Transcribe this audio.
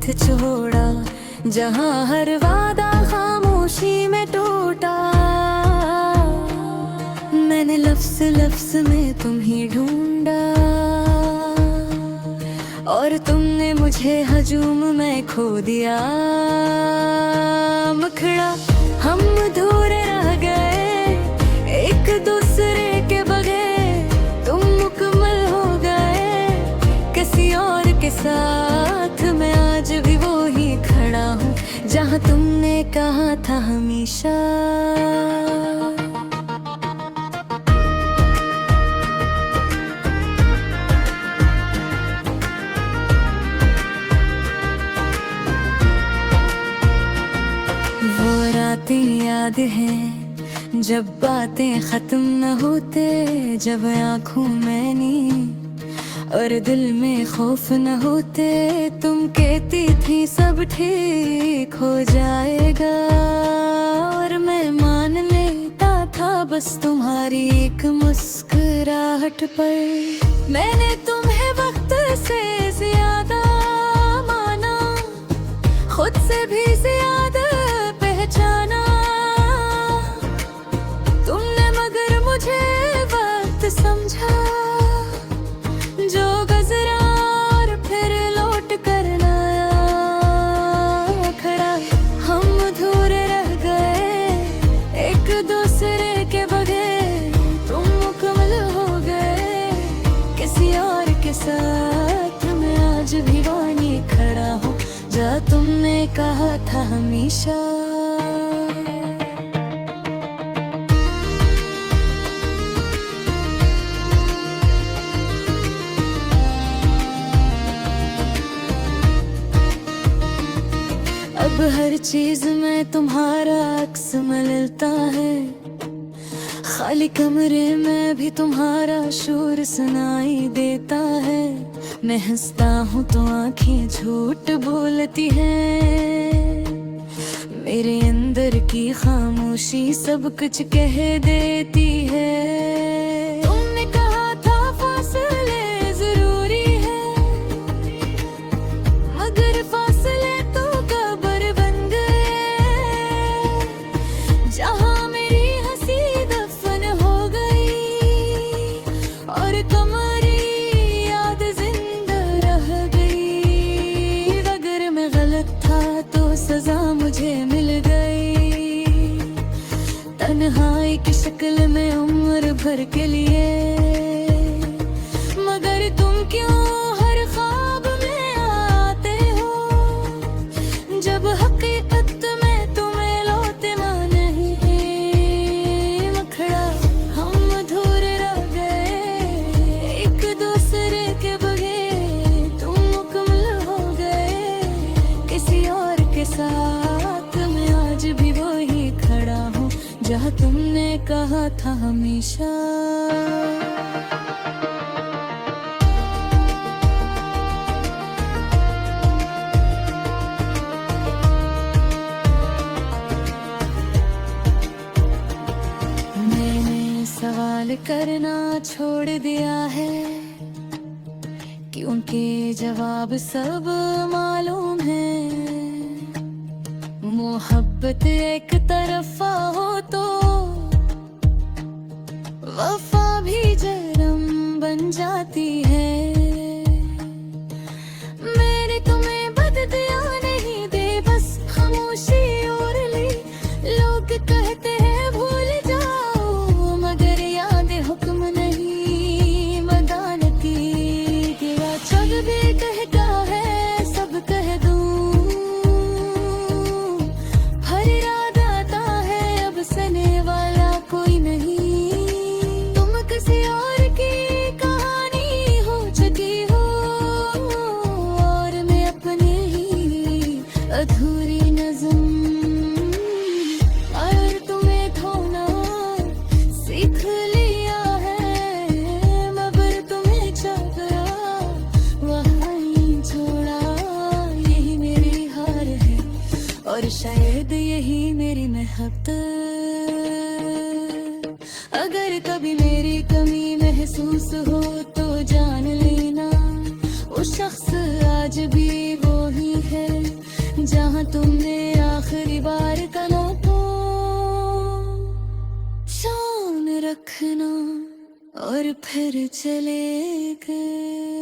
साथ छोड़ा, जहाँ हर वादा खामोशी में टूटा। मैंने लफ्ज़ लफ्ज़ में तुम ही ढूंढा, और तुमने मुझे हजूम में खो दिया। मुखड़ा हम अधूरे रह गए, एक दूसरे के बगैर तुम मुकम्मल हो गए। किसी और के साथ मैं आज भी वो ही खड़ा हूँ, जहाँ तुमने कहा था हमेशा। याद है जब बातें खत्म न होते, जब आँखों में नींद और दिल में खौफ न होते। तुम कहती थी सब ठीक हो जाएगा, और मैं मान लेता था बस तुम्हारी एक मुस्कुराहट पर। मैंने तुम्हें वक्त से ज्यादा माना, खुद से भी ज्यादा पहचाना। समझा जो गुज़रा और फिर लौट कर आया। खड़ा हम अधूरे रह गए, एक दूसरे के बगैर तुम मुकम्मल हो गए। किसी और के साथ मैं आज भी वहीं खड़ा हूँ, जहाँ तुमने कहा था हमेशा। अब हर चीज में तुम्हारा अक्स मिलता है, खाली कमरे में भी तुम्हारा शोर सुनाई देता है। मैं हंसता हूँ तो आंखें झूठ बोलती हैं, मेरे अंदर की खामोशी सब कुछ कह देती है। तुमने कहा था फासले जरूरी है, मगर फासले मुझे मिल गई तन्हाई की शक्ल में उम्र भर के लिए। मगर तुम क्यों हर ख्वाब में आते हो, जब हकीकत में तुम्हें लौटना नहीं है। मखड़ा हम अधूरे रह गए, एक दूसरे के बगैर तुम मुकम्मल हो गए। किसी और के साथ भी वो ही खड़ा हूँ, जहाँ तुमने कहा था हमेशा। मैंने सवाल करना छोड़ दिया है, क्योंकि जवाब सब मालूम है। मोहब्बत एक तरफा हो तो वफा भी जरम बन जाती है। मैंने तुम्हें बददिया नहीं दे, बस खामोशी और ली। लोग कहते हैं भूल जाओ, मगर याद हुक्म नहीं बदलती। गिरा जब भी कहता है सब कह दूं, अधूरी नज़म। और तुम्हें खोना सीख लिया है, मगर तुम्हें चाह गया वहीं छोड़ा। यही मेरी हार है, और शायद यही मेरी महबत। अगर कभी मेरी कमी महसूस हो तो जान लेना, वो शख्स आज भी वो ही है। जहाँ तुमने आखिरी बार कनों को शान रखना और फिर चले गए।